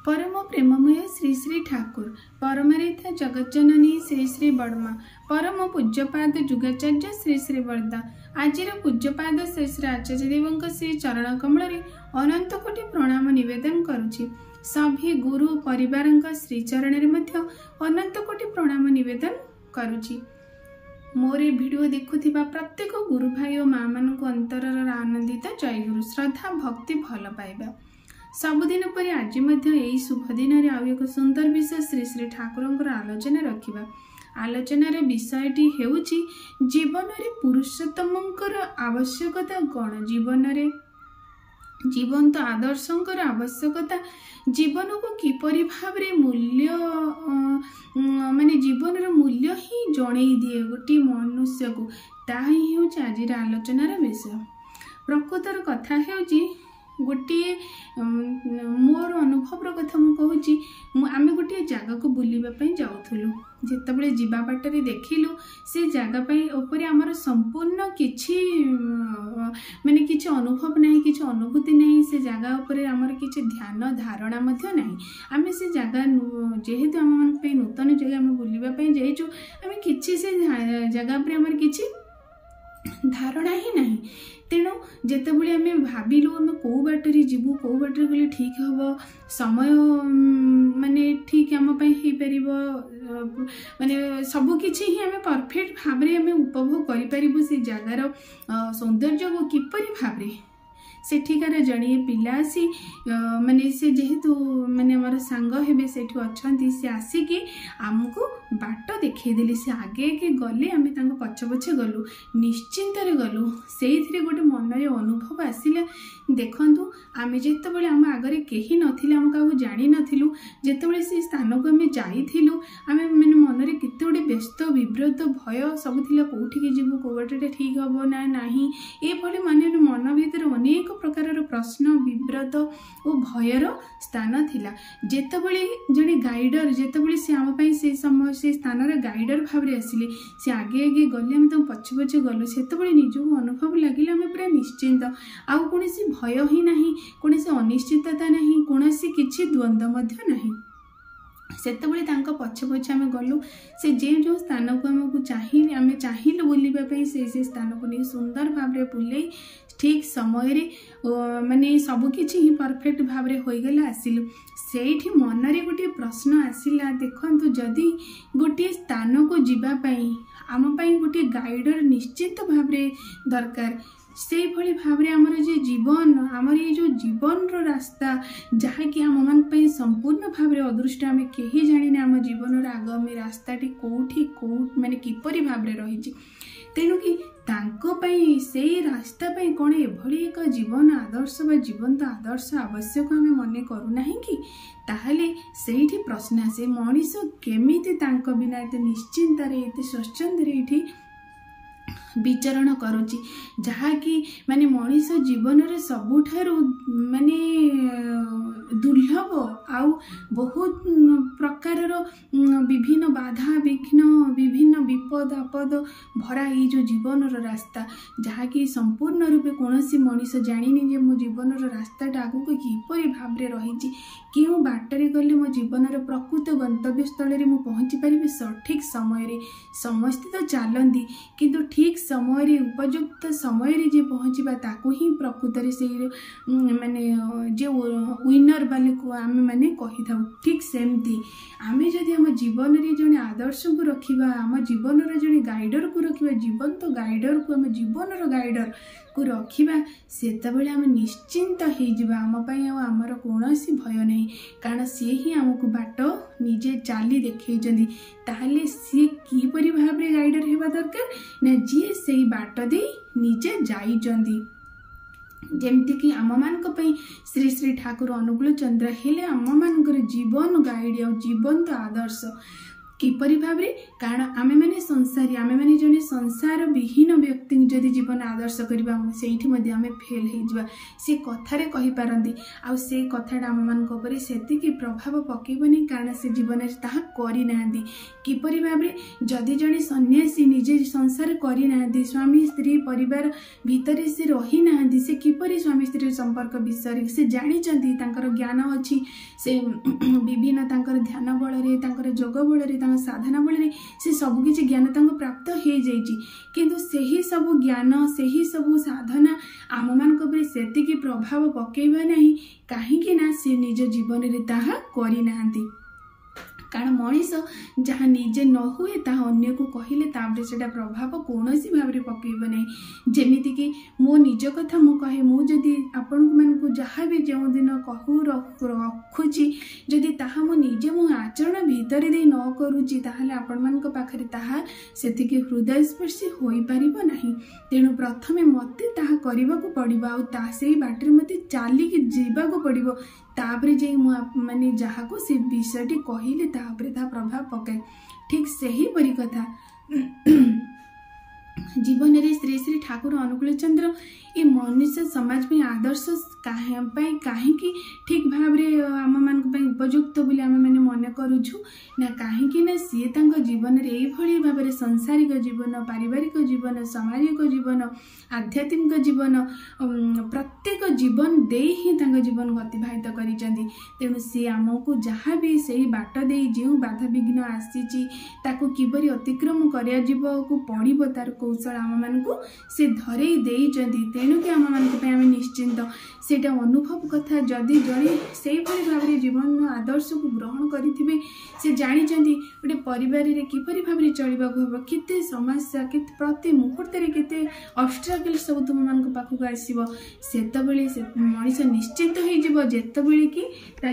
परम प्रेममय श्री श्री ठाकुर परमरिथा जगज्जननी श्री श्री बर्मा परम पूज्यपाद जुगाचार्य श्री श्री बरदा आजिर पूज्यपाद श्री श्री आचार्य देव श्री चरण कमल अनंत कोटि प्रणाम निवेदन करुछि। सभी गुरु परिवार श्रीचरण में अनंत कोटि प्रणाम निवेदन करुछि। मोर वीडियो देखुथिबा प्रत्येक गुरु भाई और माँ मान अंतरर आनंदित जय गुरु श्रद्धा भक्ति भल पाइबा। सबुदिन पर आज यही शुभ दिन में आउ एक सुंदर विषय श्री श्री ठाकुर आलोचना रखा। आलोचनार विषयटी हेउची जीवन रे पुरुषोत्तमंकर आवश्यकता कौन, जीवन रे जीवंत आदर्शंकर आवश्यकता, जीवन को किपरि भाव रे मूल्य माने जीवन मूल्य ही जणै दिए गोटे मनुष्य को, ताहा ही हेउची आजिर आलोचनार विषय। प्रकृतर कथा हेउची गोटे मोर अनुभव कथा मु कहूँ। आम गोटे जगह को बुलवाई जाऊलु, जितेबाला जीवा बाटर देखिलु से जगह आमर संपूर्ण किछि माने किछि अनुभव नहीं, किछि अनुभूति नहीं, से जगह उपर आमर किछि ध्यान धारणा मध्य नहीं। आम से जगह जेहेतु आम मान नूतन जगह आम बुलवाई जाइचु, आम किछि से जगह पर आमर किछि धारणा ही नहीं। तेणु जितेबाला आम भाविलु आम कौ बाटर जीवु, कौ बाटर गले ठीक हम, समय माने ठीक आम हो पार माने सबकिछि ही आम परफेक्ट भाव में आम उपभोग करें से जगार सौंदर्य को किपरि भाव सेठिकार जड़े पिला आसी माने से जेहेतु माने हमार सांग हेबे सेठु अछंती, से आसिकी आमको बाट देखदेली, से आगे के गले आम पछ पछे गलु, निश्चिंत गलु। से गोटे मन में अनुभव आसिला। देखु आम जितेबाला आम आगे कहीं नथिले, आम क्या जानी नथिलु, जितेबाला से स्थान को आम जाइथिलु, आम माने मन में केते गोटे व्यस्त विव्रत भय सब थिला, कोठिके जीवु, को बाटटा ठीक हम ना नहीं, ये माने मन भीतर अनेक प्रकार प्रश्न विव्रत और भयर स्थान थिला। जेतेबाला जड़े गाइडर जितेबाला से आम से समय से स्थान गाइडर भाव में आसिले, से आगे आगे गले आम पछे पछे गलु, से निजक अनुभव लगे आम पूरा निश्चिंत, आउ कौन भय ही नहीं, कौन अनिश्चितता नहीं, कौन किसी द्वंद्व नहीं। सेतेबेले पछे पछे आम गलु, से जो स्थान को आमको आम चाहिलु बुलवाई, से स्थान को नहीं सुंदर भाव में बुले ठीक समय रे माने सबकिछि ही परफेक्ट भाव में होईगला आसिलु। सेठी मन रे गोटे प्रश्न आसिला, देखंतु जदि गोटे स्थान को जीवाई आम पाई गोटे गाइडर निश्चित भाव में दरकार, से भली भाव में आमर जे जीवन आमर ये जो जीवन रो रास्ता जहाँकि आम मान पे संपूर्ण भाव में अदृष्ट, आम कहीं जाने आम जीवन आगामी रास्ताटी कौटी कौ माने किपरि भाव में रही। तेणु कि से रास्ता पाई कौन एभली एक जीवन आदर्श बा जीवंत आदर्श आवश्यक आम मन करूना कि, ताहले सेठी प्रश्न आसे मनीष केमिति तांको बिना एते निश्चिंत एते स्वच्छंद ये विचरण करुची, जहाँकि माने मनीष जीवन रे सबुठारु माने दुर्लभ आउ बहुत प्रकार विभिन्न बाधा विघ्न विभिन्न विपद आपद भरा ये जो जीवन रास्ता, जहाँकि संपूर्ण रूपे कौन मनीष जानी जे मो जीवन रास्ताटा आगू किपरि भाव में रही, क्यों बाटरे गले मो जीवन प्रकृत गंतव्य स्थल में पहुँची पारि सठिक समय। समस्ते तो चलती किंतु ठीक समय उपयुक्त समय जे पहुँचवा ताकू ही प्रकृत से माने जे विनर वाले को आम माने कही था। ठीक सेमती आम जदि आम जीवन रे जड़े आदर्श को रखा, आम जीवन जड़े गाइडर को रखा, जीवंत गाइडर को आम जीवन गाइडर को रखा, सेतबेले आम निश्चिंत होइजिबा, आम पई आमर कौनसी भय नहीं, कारण सी ही आमको बाट निजे चाली देखैछन्ती। ताहले सी किपरि भाव रे गाइडर हेबा दरकार ना, जी से बाट दे निजे जाइछन्ती। जेमती कि आम मान श्री श्री ठाकुर अनुकूल चंद्र हेले आम मान जीवन गाइड और जीवंत आदर्श। किपरि भाबरे कारण आमे माने संसारी आमे माने जने संसार विहीन व्यक्ति जदि जीवन आदर्श करबा सेठी मध्ये आमे फेल हे जबा से कथारे कहि पारंदी आ से कथाडा आम मान को परे सेति की प्रभाव पकेबनी कारण से जीवन रे ताहा करि नांदी किपरि भाबरे जदि जने सन्यासी निजे संसार करि नांदी स्वामी स्त्री परिवार भितरे से रही नांदी से किपरि स्वामी स्त्री संपर्क विषय से जानि चंदी तांकर ज्ञान अछि से विभिन्न तांकर ध्यान बल रे तांकर जोग बल रे साधना बल से सबकि ज्ञान प्राप्त हो जाइए किंतु सही सब ज्ञान सही सब साधना आम मान से प्रभाव पकेबा नहीं कहीं ना से निज जीवन में ताहा करिनाहांती कारण मनीष जहाँ निजे न हुए ता अन्य को कहले ताबरे सेटा प्रभाव कोनोसी भाबरे पकेबो नै जेमिति कि मो निज कथा मो कहे मो जदि आपन मन को जहाँ भी जो दिन कहू रखुची जदि ताहा मो निजे मो आचरण भीतर दे न करूची ताहले आपन मन को पाखरे ताहा सेति के हृदय स्पर्शी होई परिबो नाही तेनु प्रथमे मते ताहा करबा को पड़िबो आ ता सेही बाटरे मते चाली के जीवा को पड़िबो तापरे जे माने जहाँ को से विषयटी कहले तापरे ता प्रभाव पकाए ठीक सही परी कथा जीवन रे श्री श्री ठाकुर अनुकूल चंद्र ये मनुष्य समाज में आदर्श कहीं ठीक भाव रे आम मान उपयुक्त बोली आम मैंने मन करूछु ना कहीं ना सी जीवन रे यही भाव में सांसारिक जीवन पारिवारिक जीवन सामाजिक जीवन आध्यात्मिक जीवन प्रत्येक जीवन दे ही जीवन अतिबाहित करिसेंती तेणु सी आमको जहाँ भी सही बाट दे जो बाधा विघ्न आसी किपरि अतिक्रम को पड़ो तार कौशल आम मान से धरई देइचंती तेणु कि आम मान निश्चिंत सेटा अनुभव कथा जदि जड़े से भाव में जीवन आदर्श को ग्रहण करेंगे से जानते गोटे परिवार में किपरि भाव में चलवा हम केते समस्या केते प्रति मुहूर्त केते ऑब्स्ट्रकल सब तुम मान पाखक आसो से मनीष निश्चिंत हो जितेबले कि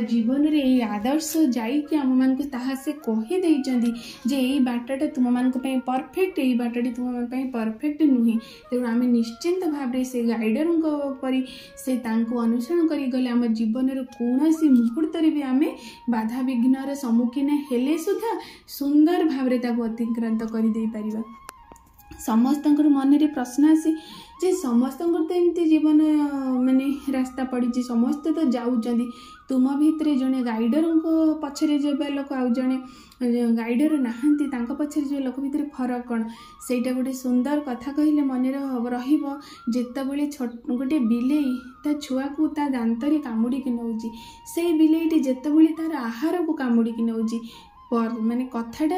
जीवन रे ये आदर्श जाइए आम मान से कहीदे जे यही बाटा तुम मान परफेक्ट यही बाटी तुम परफेक्ट नुहे तेणु आम निश्चिंत भाव से गाइडर परी से अनुसरण करी गले आम जीवन कौन मुहूर्त भी आम बाधा विघ्न सम्मुखीन हेले सुधा सुंदर भाव अतिक्रांत कर समस्त मन में प्रश्न आसी जे समस्त तो एमती जीवन माने रास्ता पड़ी समस्त तो जाऊँच तुम भितर जड़े गाइडर पछरे जो लोक आउ जड़े गाइडर नहांती पछरे जो लोक भितर फरक कौन सेटा गोटे सुंदर कथा कहले मन जितेबले गोटे बिलेई ता छुआ को ता दांतरे कामुड़ी नौची से बिलेईटी जितेबले तार आहार को कामुड़ी नौची माने कथाटा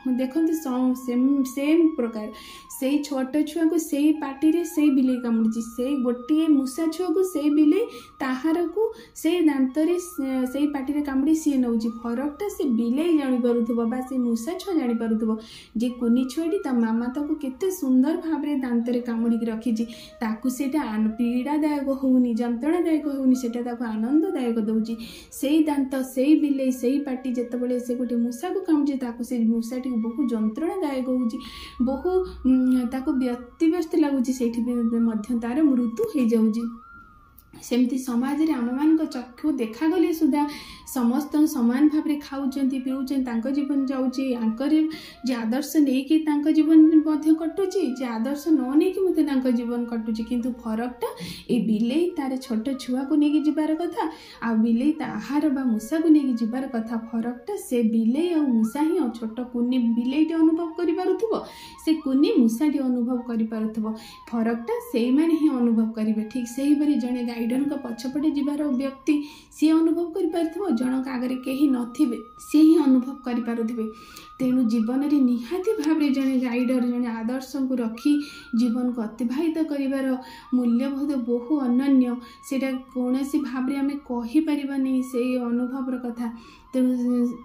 देखते सेम प्रकार से छोट छुआ को से पार्टी रे से बिले कामुड़ी से गोटे मूषा छुआ को से बिले ताहार को से दांतरे से पार्टी रे कामुड़ी सी नौची फरकटा से बिले जानी पारुथबो बा से मूषा छुआ जानी पारुथबो जे कुनी छुआटी ता मामा ताको केते सुंदर भाव रे दांतरे कामुड़ी रखिछि ताकू सेटा पीड़ादायक होउनी जंत्रणादायक होउनी सेटा ताको आनंददायक दउची से दांत से बिले से पार्टी जेतेबेले से गोटे मूषा को कामुचे ताको से मूषाटी बहु जंत्रणादायक होउची बहु ताको व्यतिव्यस्त लगुची सेठी मध्य तार मृत्यु हो जाउची सेमती समाज रे आम मान चक्षु देखा गले सुधा समस्त समान भाव में खाऊँ पीऊँ जीवन जाऊँचे जे आदर्श नहीं कि जीवन कटुची जे आदर्श न नहीं कि मत जीवन कटुची किंतु फरकटा ये बिलेई तार छोट छुआ को लेकिन जीवार कथा आ बिलेई आहार बा मूषा को लेकिन जीवार कथा फरकटा से बिलेई और मूषा ही छोट कुनी बिलेईटे अनुभव कर से कुनी मूषाटी अनुभव कर फरकटा से मैंने ही अनुभव करेंगे ठीक से ही भाई जड़े गाइडर पछपटे जीवार व्यक्ति सी अनुभव कर जनक आगे कहीं नथिबे सी ही अनुभव करें तेणु जीवन में निहाती भाव में जड़े गाइडर जड़े आदर्श को रखी जीवन को अतिबाहित कर मूल्यबोध बहु अनन्य सेटा कौन भाव में आम कहीपरि से अनुभव कथा तेणु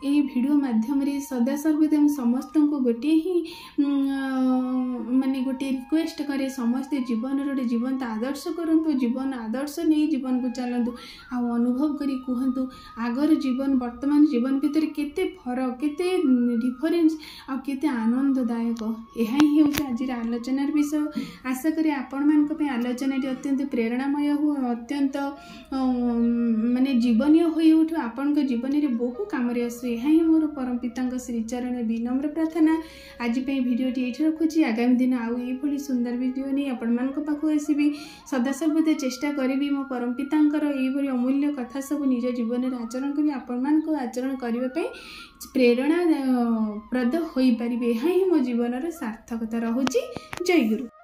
यही वीडियो माध्यम सदा सर्वदा समस्त को गोटे ही माने गोटे रिक्वेस्ट करे समस्ते जीवन गोटे जीवंत आदर्श करूँ जीवन आदर्श नहीं जीवन को चलतु आ अनुभव करी कहतु आग आगर जीवन वर्तमान जीवन भितर केते फरक केते डिफरेन्स आ केते आनंददायक यह ही हूँ आज आलोचनार विषय। आशा करी आपण मान आलोचना अत्यंत प्रेरणामय हो अत्यंत माने जीवनीय होई उठो आपण जीवन में बहु काम आसु यह ही मोर परम पिता श्रीचरण विनम्र प्रार्थना। आज भिडियोटी ये रखुची आगामी दिन आउ ये सुंदर वीडियो नहीं आपण मान पाखु आसबि सदा सर्वदा चेष्टा करी मो परम पितांकर ये अमूल्य कथा सब निज जीवन में आचरण करी आपण मान आचरण करने प्रेरणा प्रद हो पारे। यह ही मो जीवन सार्थकता रहुची। जय गुरु।